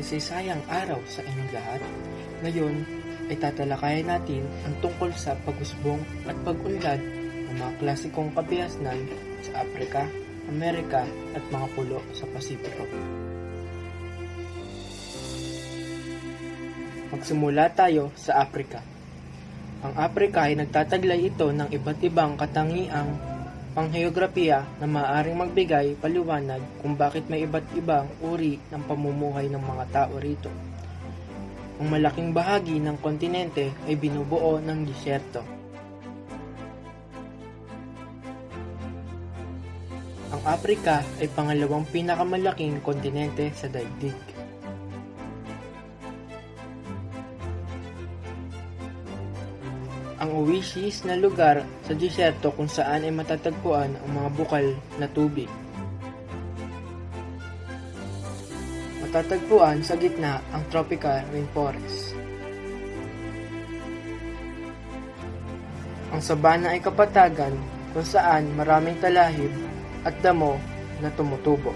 makasaysayang araw sa inyong lahat. Ngayon ay tatalakayan natin ang tungkol sa pag-usbong at pag-unlad ng mga klasikong kabihasnan sa Afrika, Amerika at mga pulo sa Pasipiko. Magsimula tayo sa Afrika. Ang Afrika ay nagtataglay ito ng iba't ibang katangiang pangheograpiya na maaaring magbigay paliwanag kung bakit may iba't ibang uri ng pamumuhay ng mga tao rito. Ang malaking bahagi ng kontinente ay binubuo ng disyerto. Ang Afrika ay pangalawang pinakamalaking kontinente sa daigdig. Ang oasis na lugar sa disyerto kung saan ay matatagpuan ang mga bukal na tubig. Matatagpuan sa gitna ang tropical rainforest. Ang sabana ay kapatagan kung saan maraming talahib at damo na tumutubo.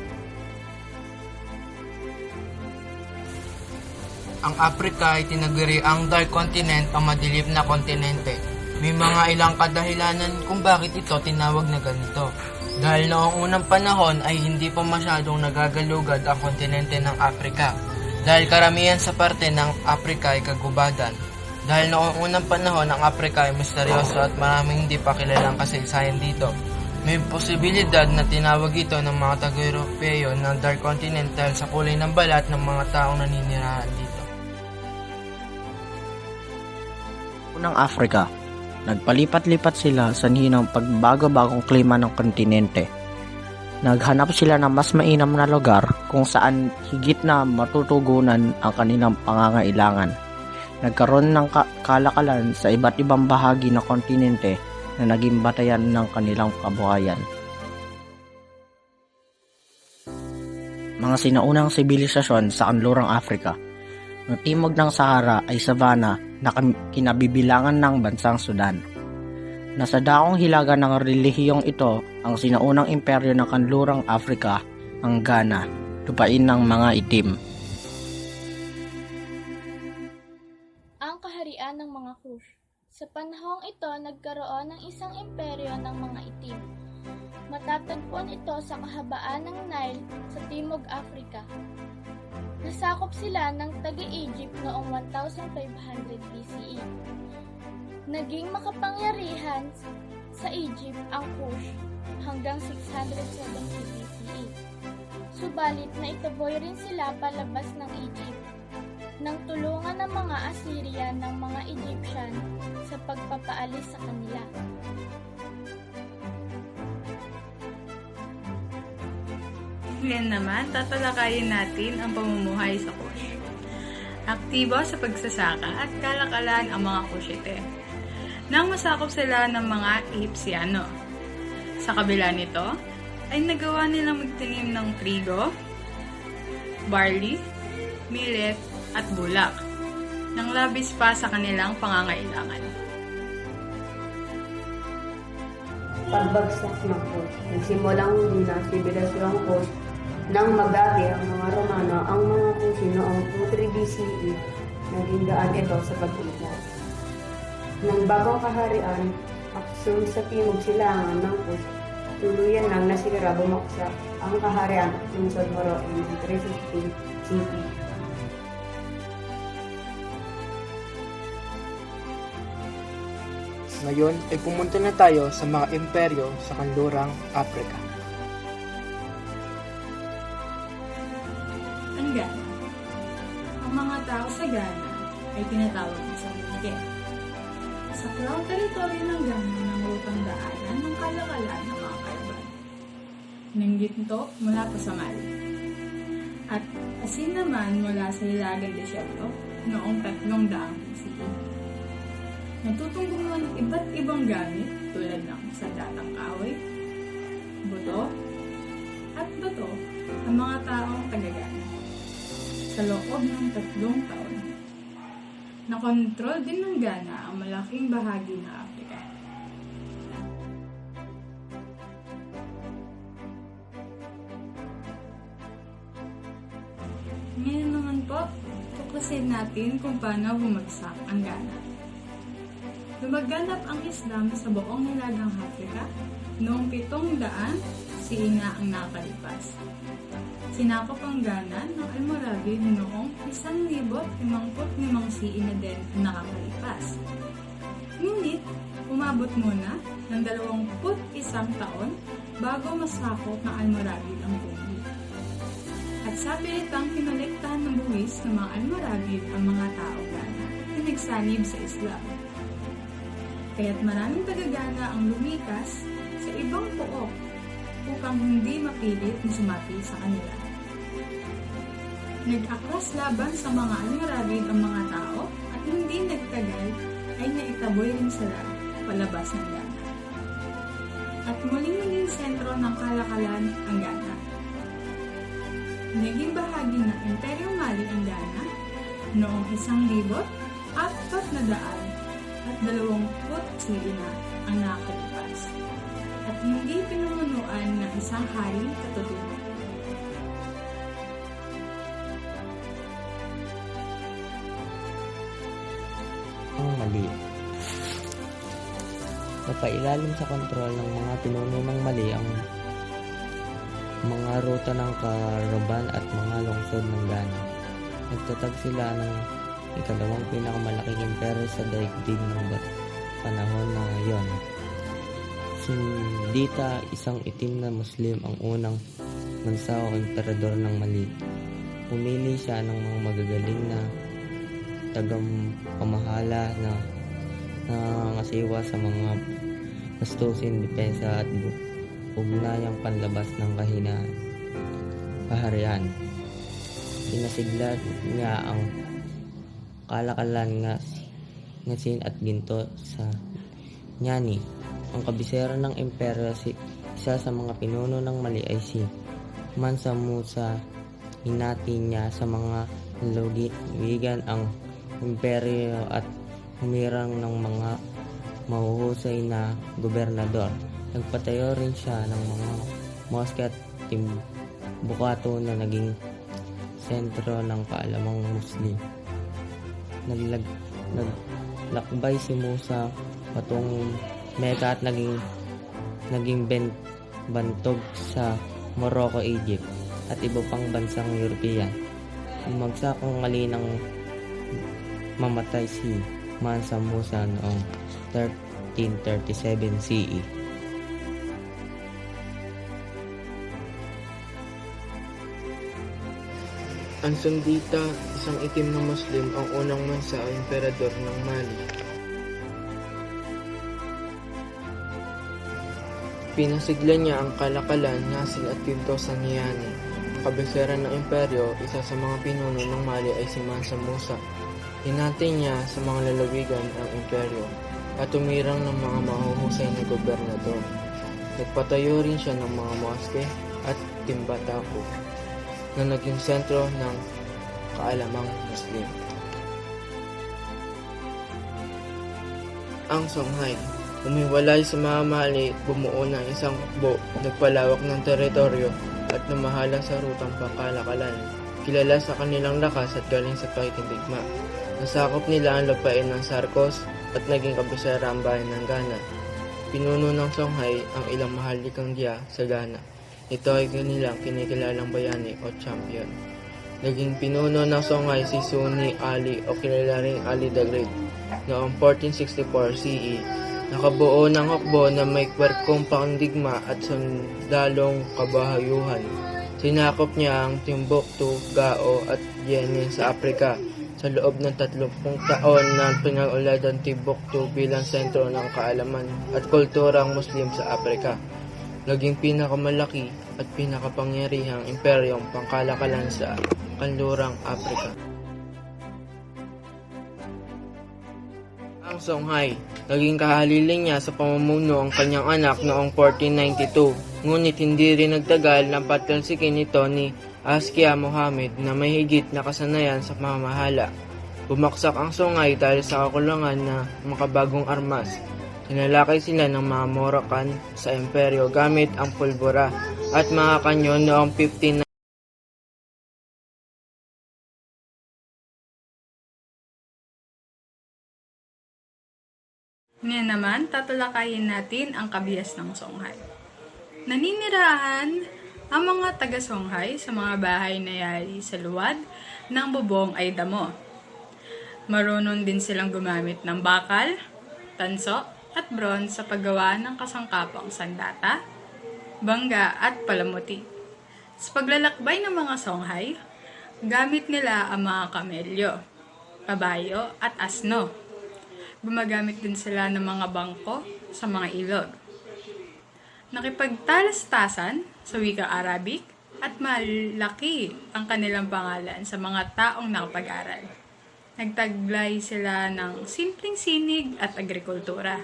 Ang Afrika ay tinaguriang dark continent o madilim na kontinente. May mga ilang kadahilanan kung bakit ito tinawag na ganito. Dahil noong unang panahon ay hindi pa masyadong nagagalugad ang kontinente ng Afrika. Dahil karamihan sa parte ng Afrika ay kagubadan. Dahil noong unang panahon ang Afrika ay misteryoso at maraming hindi pa kilalang kasaysayan dito. May posibilidad na tinawag ito ng mga taga-Europeo na dark continent dahil sa kulay ng balat ng mga taong naninirahan dito. Unang Afrika, nagpalipat-lipat sila sa hinang pagbago-bagong klima ng kontinente. Naghanap sila ng mas mainam na lugar kung saan higit na matutugunan ang kanilang pangangailangan. Nagkaroon ng kalakalan sa iba't ibang bahagi ng kontinente na naging batayan ng kanilang kabuhayan. Mga sinaunang sibilisasyon sa kanlurang Afrika. Ang timog ng Sahara ay savanna na kinabibilangan ng bansang Sudan. Nasa daong hilaga ng relihiyong ito ang sinaunang imperyo ng kanlurang Afrika, ang Ghana, lupain ng mga itim. Ang kaharian ng mga Kush. Sa panahong ito, nagkaroon ng isang imperyo ng mga itim. Matatagpuan ito sa kahabaan ng Nile sa Timog Afrika. Nasakop sila ng taga-Egypt noong 1500 BCE. Naging makapangyarihan sa Egypt ang Kush hanggang 670 BCE. Subalit naitaboy rin sila palabas ng Egypt nang tulungan ng mga Assyrian ng mga Egyptian sa pagpapaalis sa kanila. Ngayon naman, tatalakayin natin ang pamumuhay sa Kush. Aktibo sa pagsasaka at kalakalan ang mga Kushite, nang masakop sila ng mga Ehipsyano. Sa kabila nito, ay nagawa nilang magtanim ng trigo, barley, millet, at bulak, nang labis pa sa kanilang pangangailangan. Pagbagsak ng Kush. Nagsimulang na sibilasyong Kush nang magagi ang mga Romano ang mga Kushi noong 23 BCE, naging daan ito sa pag-unlad. Ng bagong kaharian, aksyon sa timog silangan ng Kush, tuluyan nang nasira bumaksak ang kaharian at lungsod Moroe ng 360 CE. Ngayon ay pumunta na tayo sa mga imperyo sa kanlurang Afrika. Ang Ghana. Ang mga tao sa Ghana ay tinatawag na sa Mike. Sa Crown Territory ng Ghana ng rutang daanan ng kalakalan ng mga karban. Ng ginto mula pa sa Mali. At asin naman mula sa Hilagang Desierto noong 300 BCE. Natutunggungan ng iba't ibang gamit tulad ng sandatang kahoy, buto, at bato ang mga taong taga-Ghana. Sa loob ng 3 taon, nakontrol din ng Ghana ang malaking bahagi ng Afrika. Ngayon naman po, tuklasin natin kung paano bumagsak ang Ghana. Lumaganap ang Islam sa buong nilagang Afrika noong 700 siina ang nakalipas. Sinakop ang Ghana ng Almoravid noong 1055 siina din ang nakakalipas. Ngunit, umabot muna ng 21 taon bago masakop ng Almoravid ang Congo. At sa pilitang kinolektahan ng buwis ng mga Almoravid ang mga tao Ghana na nagsanib sa Islam. Kaya't maraming taga-Ghana ang lumikas sa ibang pook upang hindi mapilit na sumapi sa kanila. Nag-aklas laban sa mga Almoravid ang mga tao at hindi nagtagal ay naitaboy rin sila palabas ng Ghana. At muling naging sentro ng kalakalan ang Ghana. Naging bahagi ng Imperyo Mali ang Ghana noong 1,420 na ang nakalipas at hindi pinumunuan ng isang haring katutunan. Ang Mali. Napailalim sa kontrol ng mga pinuno ng Mali ang mga ruta ng Karaban at mga lungsod ng Ghana. Nagtatag sila ng ikalawang pinakamalaking imperyo sa daigdig ng panahon na yon. Sundita, isang itim na Muslim, ang unang bansa o emperador ng Mali. Pumili siya ng mga magagaling na tagapamahala na nangasiwa sa mga gastusin, depensa at ugnayang panlabas ng kaharian. Pinasigla niya ang kalakalan nga sin at ginto sa Nyani. Ang kabisera ng imperyo, isa sa mga pinuno ng Mali ay si Mansa Musa. Hinati niya sa mga luwigan ang imperyo at humirang ng mga mahuhusay na gobernador. Nagpatayo rin siya ng mga mosque at timbukatu na naging sentro ng kaalamang Muslim. Naglakbay si Musa patungong Mecca at naging bantog sa Morocco, Egypt at iba pang bansang European. Umagsakang Mali nang mamatay si Mansa Musa noong 1337 CE. Ang Sundita, isang itim na Muslim, ang unang mansa o emperador ng Mali. Pinasigla niya ang kalakalan, ngasin at ginto sa Niani. Ang kabisera ng imperyo, isa sa mga pinuno ng Mali ay si Mansa Musa. Hinati niya sa mga lalawigan ang imperyo at tumirang ng mga mahuhusay na gobernador. Nagpatayo rin siya ng mga mosque at timbatapo na naging sentro ng kaalamang Muslim. Ang Songhai, umiwalay sa mga Mali, bumuo ng isang hukbo, nagpalawak ng teritoryo at namahala sa rutang pangkalakalan. Kilala sa kanilang lakas at galing sa pakikindigma. Nasakop nila ang lupain ng Sarkos at naging kabisera ang bayan ng Ghana. Pinuno ng Songhai ang ilang mahalikang diya sa Ghana. Ito ay kanilang kinikilalang bayani o champion. Naging pinuno ng Songhai si Sunni Ali o kilala ring Ali the Great noong 1464 CE. Nakabuo ng hukbo na may kwerkong pandigma at sundalong kabahayuhan. Sinakop niya ang Timbuktu, Gao at Yemen sa Afrika. Sa loob ng 30 taon na pinag-ulad ang Timbuktu bilang sentro ng kaalaman at kulturang Muslim sa Afrika. Naging pinakamalaki at pinakapangyarihang imperyong pangkalakalan sa kanlurang Afrika. Ang Songhai, naging kahaliling niya sa pamumuno ang kanyang anak noong 1492. Ngunit hindi rin nagtagal na patalsikin ito ni Askia Mohammed na may higit na kasanayan sa pamamahala. Bumaksak ang Songhai dahil sa kakulangan na makabagong armas. Sinalakay sila ng mga Moroccan sa imperyo gamit ang pulbura at mga kanyon noong 15 naman, tatalakayin natin ang kabias ng Songhai. Naninirahan ang mga taga-Songhai sa mga bahay na yari sa luwad ng bubong ay damo. Marunong din silang gumamit ng bakal, tanso, at bronze sa paggawa ng kasangkapang sandata, bangga at palamuti. Sa paglalakbay ng mga Songhai, gamit nila ang mga kamelyo, kabayo at asno. Gumagamit din sila ng mga bangko sa mga ilog. Nakipagtalastasan sa wikang Arabic at malaki ang kanilang pangalan sa mga taong nakapag-aral. Nagtaglay sila ng simpleng sinig at agrikultura.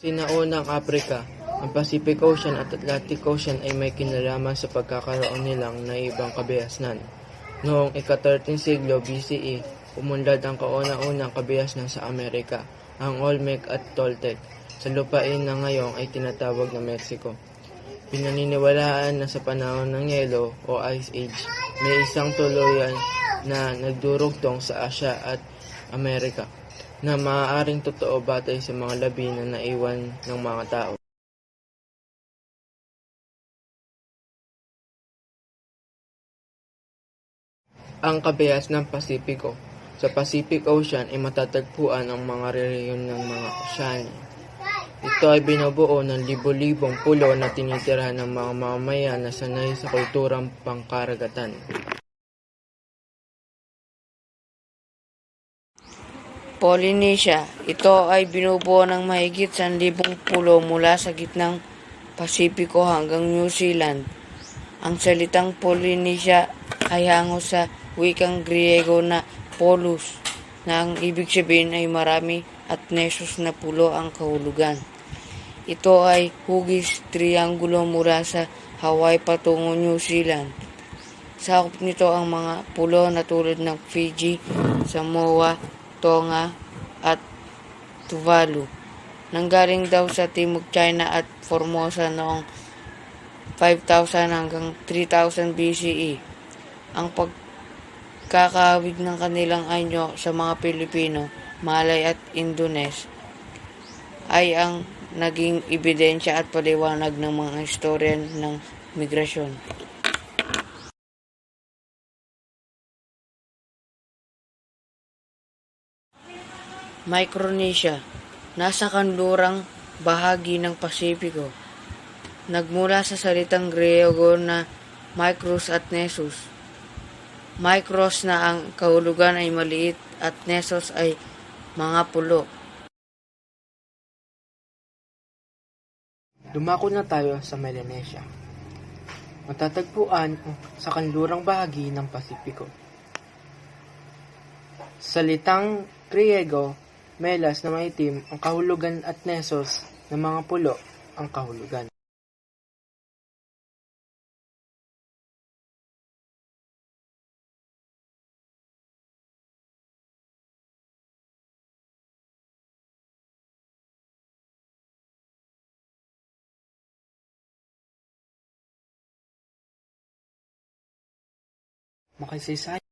Sinaunang Africa, ang Pacific Ocean at Atlantic Ocean ay may kinalaman sa pagkakaroon nilang naibang kabayasnan. Noong ika-13 siglo BCE, umunlad ang kauna-unang kabayasnan sa Amerika, ang Olmec at Toltec, sa lupain na ngayon ay tinatawag na Mexico. Pinaniniwalaan na sa panahon ng Yelo o Ice Age, may isang tuluyan na nagdurugtong sa Asya at Amerika, na maaaring totoo batay sa mga labi na naiwan ng mga tao. Ang kabayas ng Pasipiko. Sa Pacific Ocean ay matatagpuan ang mga rehiyon ng mga oceano. Ito ay binubuo ng libo-libong pulo na tinitirahan ng mga mamamayan na sanay sa kulturang pangkaragatan. Polynesia. Ito ay binubuo ng mahigit 1,000 pulo mula sa gitnang Pasipiko hanggang New Zealand. Ang salitang Polynesia ay hango sa wikang Griego na Polus, na ang ibig sabihin ay marami at nesos na pulo ang kahulugan. Ito ay hugis triangulo mula sa Hawaii patungo New Zealand. Sakop nito ang mga pulo na tulad ng Fiji, Samoa, Tonga at Tuvalu. Nanggaling daw sa Timog China at Formosa noong 5,000 hanggang 3,000 BCE. Ang pagkakawig ng kanilang anyo sa mga Pilipino, Malay at Indones ay ang naging ebidensya at paliwanag ng mga historian ng migrasyon. Micronesia, nasa kanlurang bahagi ng Pasipiko. Nagmula sa salitang Griego na Micros at Nesos. Micros na ang kahulugan ay maliit at Nesos ay mga pulo. Dumako na tayo sa Melanesia. Matatagpuan sa kanlurang bahagi ng Pasipiko. Salitang Griego, melas na maitim ang kahulugan at nesos na mga pulo ang kahulugan. Makasaysay